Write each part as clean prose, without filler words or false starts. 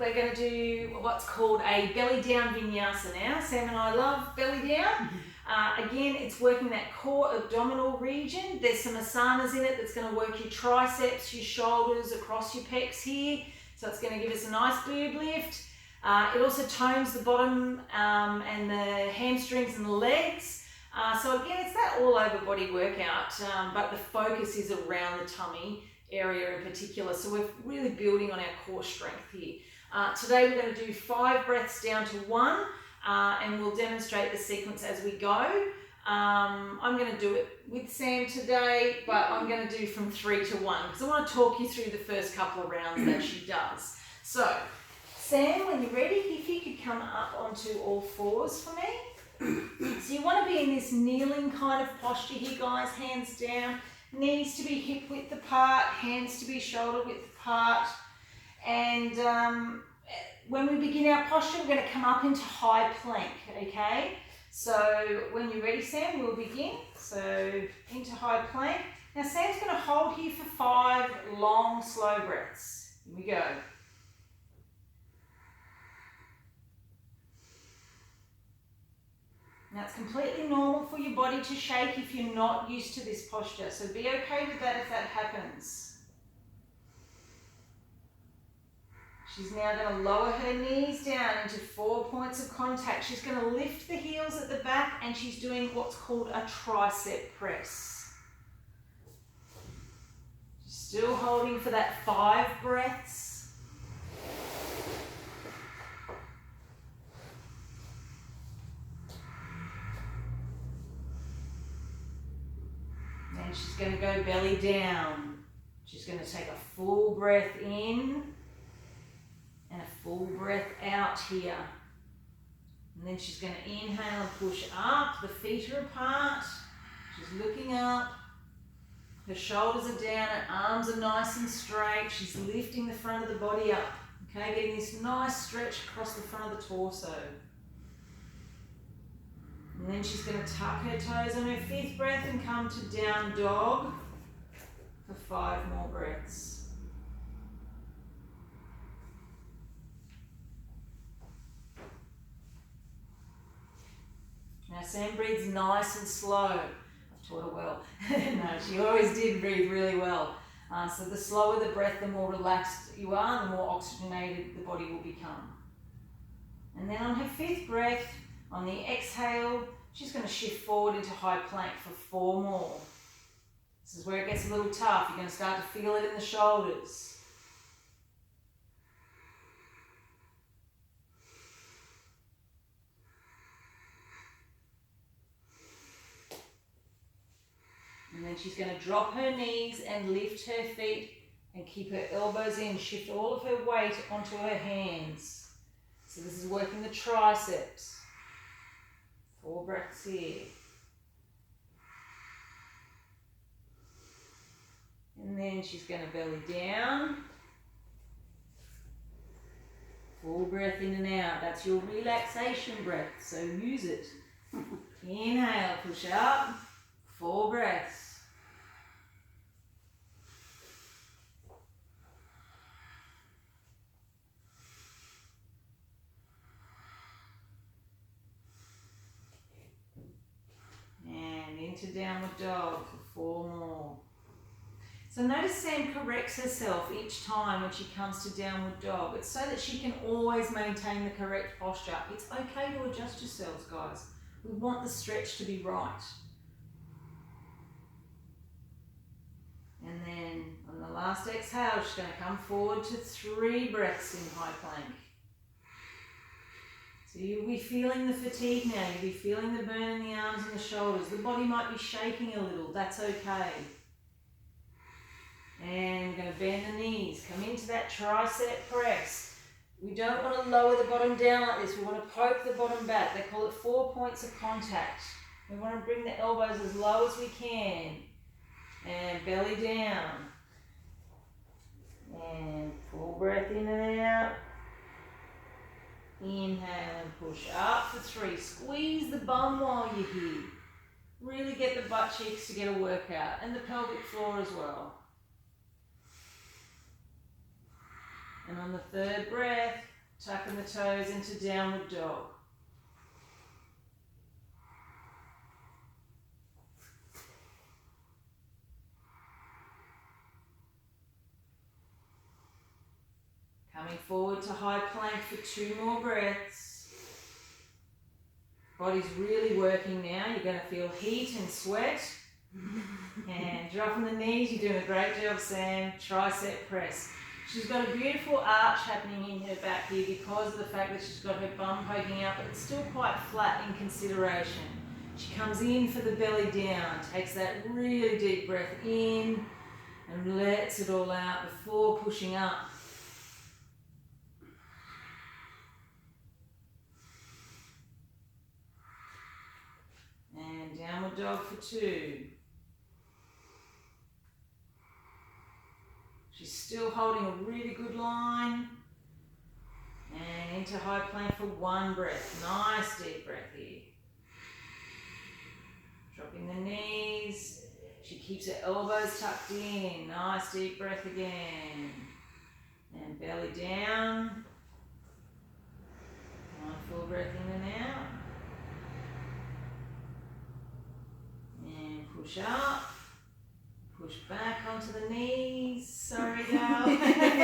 we're going to do what's called a belly down vinyasa now. Sam and I love belly down. Again, it's working that core abdominal region. There's some asanas in it that's going to work your triceps, your shoulders, across your pecs here. So it's going to give us a nice boob lift. It also tones the bottom and the hamstrings and the legs. So again, it's that all over body workout, but the focus is around the tummy area in particular. So we're really building on our core strength here. Today we're going to do 5 breaths down to 1, and we'll demonstrate the sequence as we go. I'm going to do it with Sam today, but I'm going to do from 3 to 1 because I want to talk you through the first couple of rounds that she does. So, Sam, when you're ready, if you could come up onto all fours for me. So you want to be in this kneeling kind of posture here, guys, hands down, knees to be hip width apart, hands to be shoulder width apart. And when we begin our posture, we're going to come up into high plank, okay? So when you're ready, Sam, we'll begin. So into high plank. Now Sam's going to hold here for 5 long, slow breaths. Here we go. Now it's completely normal for your body to shake if you're not used to this posture. So be okay with that if that happens. She's now going to lower her knees down into 4 points of contact. She's going to lift the heels at the back and she's doing what's called a tricep press. Still holding for that 5 breaths. And she's going to go belly down. She's going to take a full breath in and a full breath out here. And then she's going to inhale and push up. The feet are apart. She's looking up. Her shoulders are down. Her arms are nice and straight. She's lifting the front of the body up. Okay, getting this nice stretch across the front of the torso. And then she's going to tuck her toes on her 5th breath and come to down dog for 5 more breaths. Now Sam breathes nice and slow. I've taught her well. No, she always did breathe really well. So the slower the breath, the more relaxed you are, the more oxygenated the body will become. And then on her 5th breath, on the exhale, she's going to shift forward into high plank for 4 more. This is where it gets a little tough. You're going to start to feel it in the shoulders. And then she's going to drop her knees and lift her feet and keep her elbows in. Shift all of her weight onto her hands. So this is working the triceps. 4 breaths here. And then she's going to belly down. Full breath in and out. That's your relaxation breath, so use it. Inhale, push up. 4 breaths. And into downward dog for 4 more. So notice Sam corrects herself each time when she comes to downward dog. It's so that she can always maintain the correct posture. It's okay to adjust yourselves, guys. We want the stretch to be right. And then on the last exhale, she's going to come forward to 3 breaths in high plank. So you'll be feeling the fatigue now, you'll be feeling the burn in the arms and the shoulders. The body might be shaking a little, that's okay. And we're going to bend the knees, come into that tricep press. We don't want to lower the bottom down like this, we want to poke the bottom back. They call it 4 points of contact. We want to bring the elbows as low as we can. And belly down. And full breath in and out. Inhale and push up for 3. Squeeze the bum while you're here. Really get the butt cheeks to get a workout. And the pelvic floor as well. And on the 3rd breath, Tucking the toes into downward dog. Coming forward to high plank for 2 more breaths. Body's really working now. You're going to feel heat and sweat. And dropping the knees. You're doing a great job, Sam. Tricep press. She's got a beautiful arch happening in her back here because of the fact that she's got her bum poking out, but it's still quite flat in consideration. She comes in for the belly down, takes that really deep breath in and lets it all out before pushing up. And downward dog for 2. She's still holding a really good line. And into high plank for 1 breath. Nice deep breath here. Dropping the knees. She keeps her elbows tucked in. Nice deep breath again. And belly down. 1 full breath in and out. And push up. Push back onto the knees. Sorry, gal.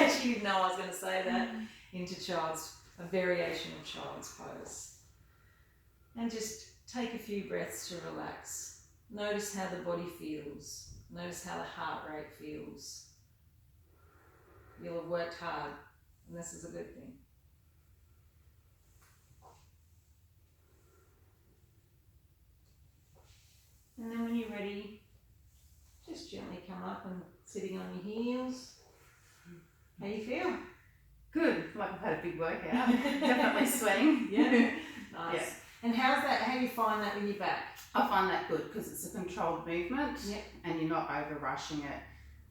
She didn't know I was going to say that. Into a variation of child's pose. And just take a few breaths to relax. Notice how the body feels. Notice how the heart rate feels. You'll have worked hard, and this is a good thing. And then when you're ready, just gently come up and sitting on your heels. How you feel? Good. Like I've had a big workout. Definitely sweating. Yeah. Nice. Yeah. And how do you find that when you're back? I find that good because it's a controlled movement. Yep. And you're not over rushing it.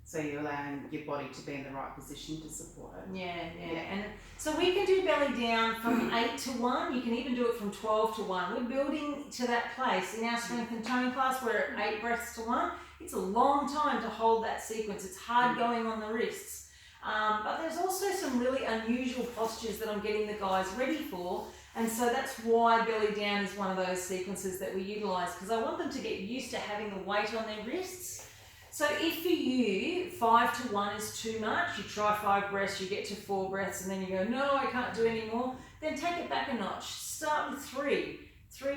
So you're allowing your body to be in the right position to support it. Yeah. And so we can do belly down from 8 to 1. You can even do it from 12 to 1. We're building to that place in our strength and tone class. We're at 8 breaths to 1. It's a long time to hold that sequence. It's hard going on the wrists. But there's also some really unusual postures that I'm getting the guys ready for. And so that's why belly down is one of those sequences that we utilize, because I want them to get used to having the weight on their wrists. So if for you 5 to 1 is too much, you try 5 breaths, you get to 4 breaths, and then you go, no, I can't do any more, then take it back a notch. Start with 3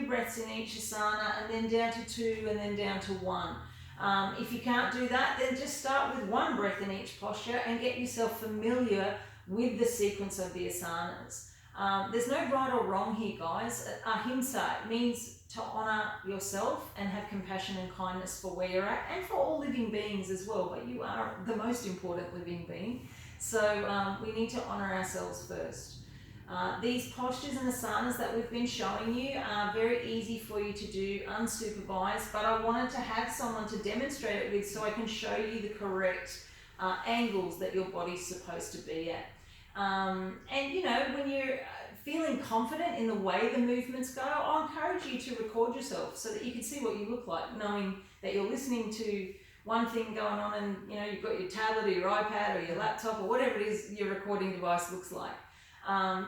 breaths in each asana, and then down to 2, and then down to 1. If you can't do that, then just start with 1 breath in each posture and get yourself familiar with the sequence of the asanas. There's no right or wrong here, guys. Ahimsa means to honour yourself and have compassion and kindness for where you're at, and for all living beings as well, but you are the most important living being. So we need to honour ourselves first. These postures and asanas that we've been showing you are very easy for you to do unsupervised, but I wanted to have someone to demonstrate it with so I can show you the correct angles that your body's supposed to be at. And you know, when you're feeling confident in the way the movements go, I'll encourage you to record yourself so that you can see what you look like, knowing that you're listening to one thing going on and you know you've got your tablet or your iPad or your laptop or whatever it is your recording device looks like.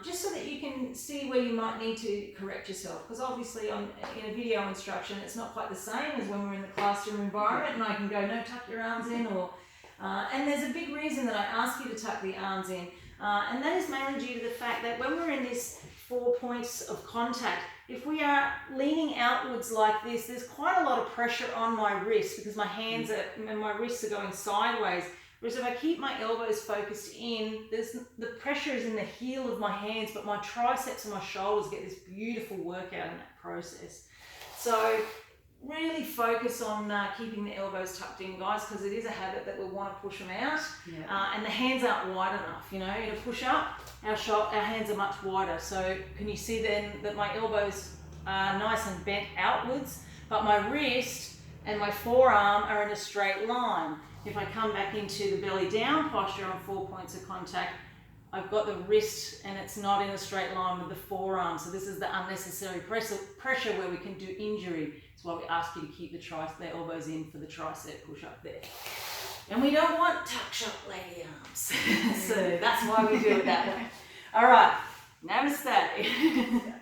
Just so that you can see where you might need to correct yourself, because obviously in a video instruction it's not quite the same as when we're in the classroom environment and I can go, no, tuck your arms in, or and there's a big reason that I ask you to tuck the arms in, and that is mainly due to the fact that when we're in this 4 points of contact, if we are leaning outwards like this, there's quite a lot of pressure on my wrist because my hands and my wrists are going sideways. Whereas if I keep my elbows focused in, the pressure is in the heel of my hands, but my triceps and my shoulders get this beautiful workout in that process. So really focus on keeping the elbows tucked in, guys, because it is a habit that we'll want to push them out. Yeah. And the hands aren't wide enough, you know, to push up, our hands are much wider. So can you see then that my elbows are nice and bent outwards, but my wrist and my forearm are in a straight line. If I come back into the belly down posture on 4 points of contact, I've got the wrist and it's not in a straight line with the forearm. So this is the unnecessary pressure where we can do injury. That's why we ask you to keep the elbows in for the tricep push up there. And we don't want tuck shop lady arms. So that's why we do it that way. All right, Namaste.